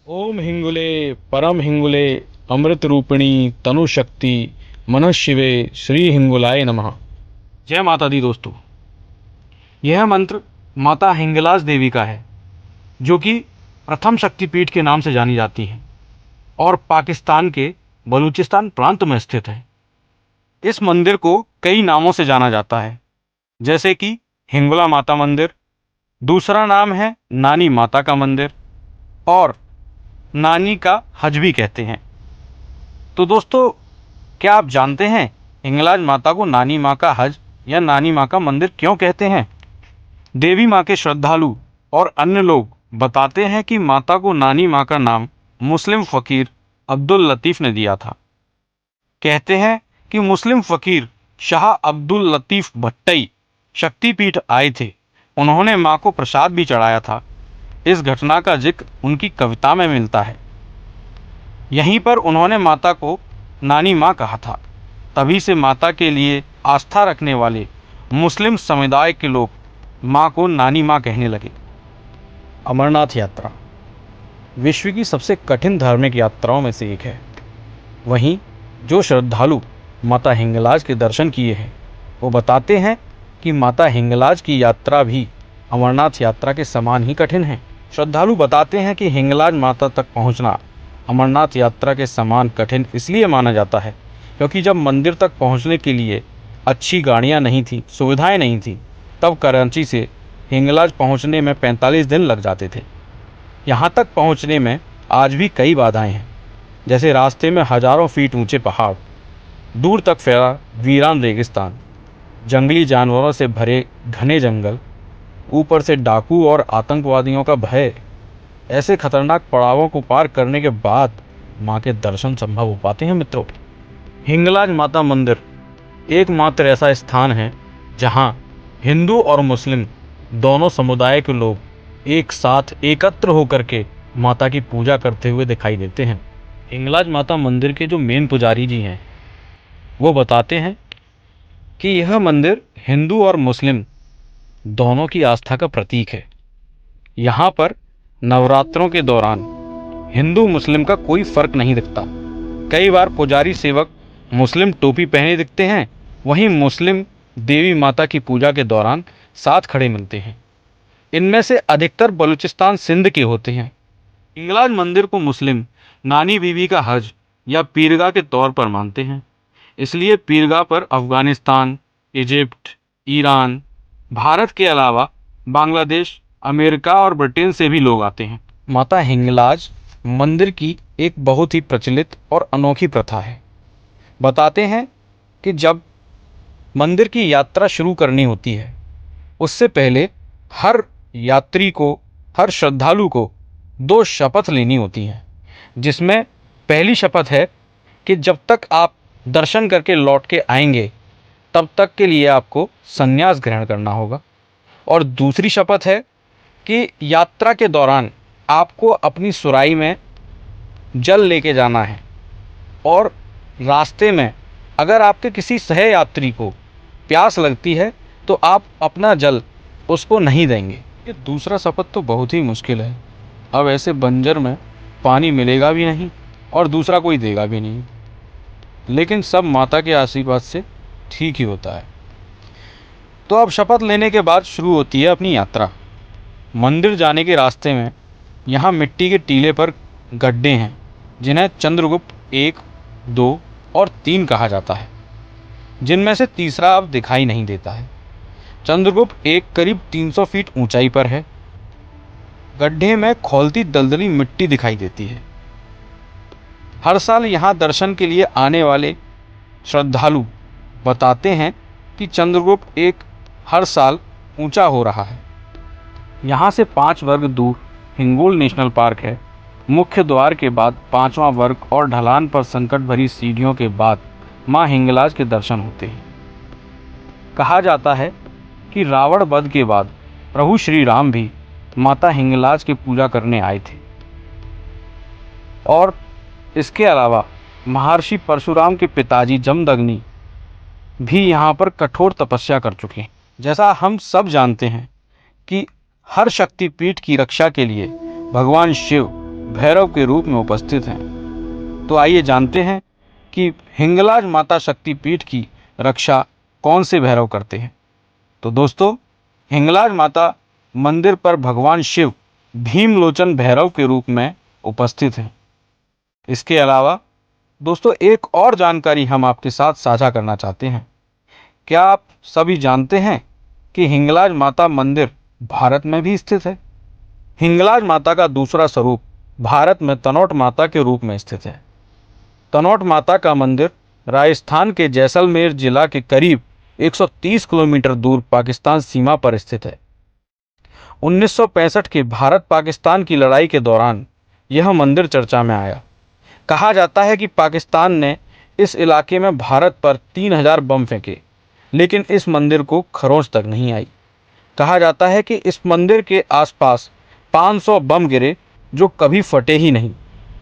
ओम हिंगुले परम हिंगुले अमृत रूपिणी तनु शक्ति मन शिवे श्री हिंगुलाय नमः। जय माता दी दोस्तों। यह मंत्र माता हिंगलाज देवी का है, जो कि प्रथम शक्तिपीठ के नाम से जानी जाती हैं और पाकिस्तान के बलूचिस्तान प्रांत में स्थित है। इस मंदिर को कई नामों से जाना जाता है, जैसे कि हिंगुला माता मंदिर, दूसरा नाम है नानी माता का मंदिर और नानी का हज भी कहते हैं। तो दोस्तों, क्या आप जानते हैं हिंगलाज माता को नानी माँ का हज या नानी माँ का मंदिर क्यों कहते हैं? देवी माँ के श्रद्धालु और अन्य लोग बताते हैं कि माता को नानी माँ का नाम मुस्लिम फ़कीर अब्दुल लतीफ़ ने दिया था। कहते हैं कि मुस्लिम फ़कीर शाह अब्दुल लतीफ़ भट्टई शक्तिपीठ आए थे। उन्होंने माँ को प्रसाद भी चढ़ाया था। इस घटना का जिक्र उनकी कविता में मिलता है। यहीं पर उन्होंने माता को नानी माँ कहा था। तभी से माता के लिए आस्था रखने वाले मुस्लिम समुदाय के लोग माँ को नानी माँ कहने लगे। अमरनाथ यात्रा विश्व की सबसे कठिन धार्मिक यात्राओं में से एक है। वहीं जो श्रद्धालु माता हिंगलाज के दर्शन किए हैं, वो बताते हैं कि माता हिंगलाज की यात्रा भी अमरनाथ यात्रा के समान ही कठिन है। श्रद्धालु बताते हैं कि हिंगलाज माता तक पहुंचना अमरनाथ यात्रा के समान कठिन इसलिए माना जाता है क्योंकि जब मंदिर तक पहुंचने के लिए अच्छी गाड़ियां नहीं थी, सुविधाएं नहीं थी, तब कराची से हिंगलाज पहुंचने में 45 दिन लग जाते थे। यहां तक पहुंचने में आज भी कई बाधाएं हैं, जैसे रास्ते में हज़ारों फीट ऊंचे पहाड़, दूर तक फैला वीरान रेगिस्तान, जंगली जानवरों से भरे घने जंगल, ऊपर से डाकू और आतंकवादियों का भय। ऐसे खतरनाक पड़ावों को पार करने के बाद माँ के दर्शन संभव हो पाते हैं। मित्रों, हिंगलाज माता मंदिर एकमात्र ऐसा स्थान है जहाँ हिंदू और मुस्लिम दोनों समुदाय के लोग एक साथ एकत्र होकर के माता की पूजा करते हुए दिखाई देते हैं। हिंगलाज माता मंदिर के जो मेन पुजारी जी हैं, वो बताते हैं कि यह मंदिर हिंदू और मुस्लिम दोनों की आस्था का प्रतीक है। यहाँ पर नवरात्रों के दौरान हिंदू मुस्लिम का कोई फर्क नहीं दिखता। कई बार पुजारी सेवक मुस्लिम टोपी पहने दिखते हैं, वहीं मुस्लिम देवी माता की पूजा के दौरान साथ खड़े मिलते हैं। इनमें से अधिकतर बलूचिस्तान सिंध के होते हैं। हिंगलाज मंदिर को मुस्लिम नानी बीवी का हज या पीरगाह के तौर पर मानते हैं। इसलिए पीरगाह पर अफगानिस्तान, इजिप्ट, ईरान, भारत के अलावा बांग्लादेश, अमेरिका और ब्रिटेन से भी लोग आते हैं। माता हिंगलाज मंदिर की एक बहुत ही प्रचलित और अनोखी प्रथा है। बताते हैं कि जब मंदिर की यात्रा शुरू करनी होती है, उससे पहले हर यात्री को, हर श्रद्धालु को 2 शपथ लेनी होती हैं, जिसमें पहली शपथ है कि जब तक आप दर्शन करके लौट के आएंगे, तब तक के लिए आपको संन्यास ग्रहण करना होगा। और दूसरी शपथ है कि यात्रा के दौरान आपको अपनी सुराही में जल लेके जाना है और रास्ते में अगर आपके किसी सहयात्री को प्यास लगती है तो आप अपना जल उसको नहीं देंगे। ये दूसरा शपथ तो बहुत ही मुश्किल है। अब ऐसे बंजर में पानी मिलेगा भी नहीं और दूसरा कोई देगा भी नहीं, लेकिन सब माता के आशीर्वाद से ठीक ही होता है। तो अब शपथ लेने के बाद शुरू होती है अपनी यात्रा। मंदिर जाने के रास्ते में यहाँ मिट्टी के टीले पर गड्ढे हैं, जिन्हें चंद्रगुप्त 1, 2 और 3 कहा जाता है, जिनमें से तीसरा अब दिखाई नहीं देता है। चंद्रगुप्त 1 करीब 300 फीट ऊंचाई पर है। गड्ढे में खौलती दलदली मिट्टी दिखाई देती है। हर साल यहाँ दर्शन के लिए आने वाले श्रद्धालु बताते हैं कि चंद्रगुप्त 1 हर साल ऊंचा हो रहा है। यहाँ से 5 वर्ग दूर हिंगोल नेशनल पार्क है। मुख्य द्वार के बाद 5वां वर्ग और ढलान पर संकट भरी सीढ़ियों के बाद माँ हिंगलाज के दर्शन होते हैं। कहा जाता है कि रावण वध के बाद प्रभु श्री राम भी माता हिंगलाज की पूजा करने आए थे और इसके अलावा महर्षि परशुराम के पिताजी जमदग्नि भी यहाँ पर कठोर तपस्या कर चुके हैं। जैसा हम सब जानते हैं कि हर शक्तिपीठ की रक्षा के लिए भगवान शिव भैरव के रूप में उपस्थित हैं। तो आइए जानते हैं कि हिंगलाज माता शक्तिपीठ की रक्षा कौन से भैरव करते हैं। तो दोस्तों, हिंगलाज माता मंदिर पर भगवान शिव भीमलोचन भैरव के रूप में उपस्थित हैं। इसके अलावा दोस्तों, एक और जानकारी हम आपके साथ साझा करना चाहते हैं। क्या आप सभी जानते हैं कि हिंगलाज माता मंदिर भारत में भी स्थित है? हिंगलाज माता का दूसरा स्वरूप भारत में तनोट माता के रूप में स्थित है। तनोट माता का मंदिर राजस्थान के जैसलमेर जिला के करीब 130 किलोमीटर दूर पाकिस्तान सीमा पर स्थित है। 1965 के भारत पाकिस्तान की लड़ाई के दौरान यह मंदिर चर्चा में आया। कहा जाता है कि पाकिस्तान ने इस इलाके में भारत पर 3000 बम फेंके, लेकिन इस मंदिर को खरोंच तक नहीं आई। कहा जाता है कि इस मंदिर के आसपास 500 बम गिरे जो कभी फटे ही नहीं।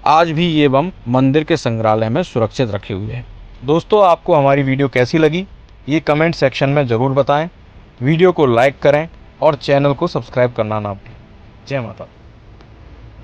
आज भी ये बम मंदिर के संग्रहालय में सुरक्षित रखे हुए हैं। दोस्तों, आपको हमारी वीडियो कैसी लगी ये कमेंट सेक्शन में ज़रूर बताएं। वीडियो को लाइक करें और चैनल को सब्सक्राइब करना ना भूलें। जय माता दी।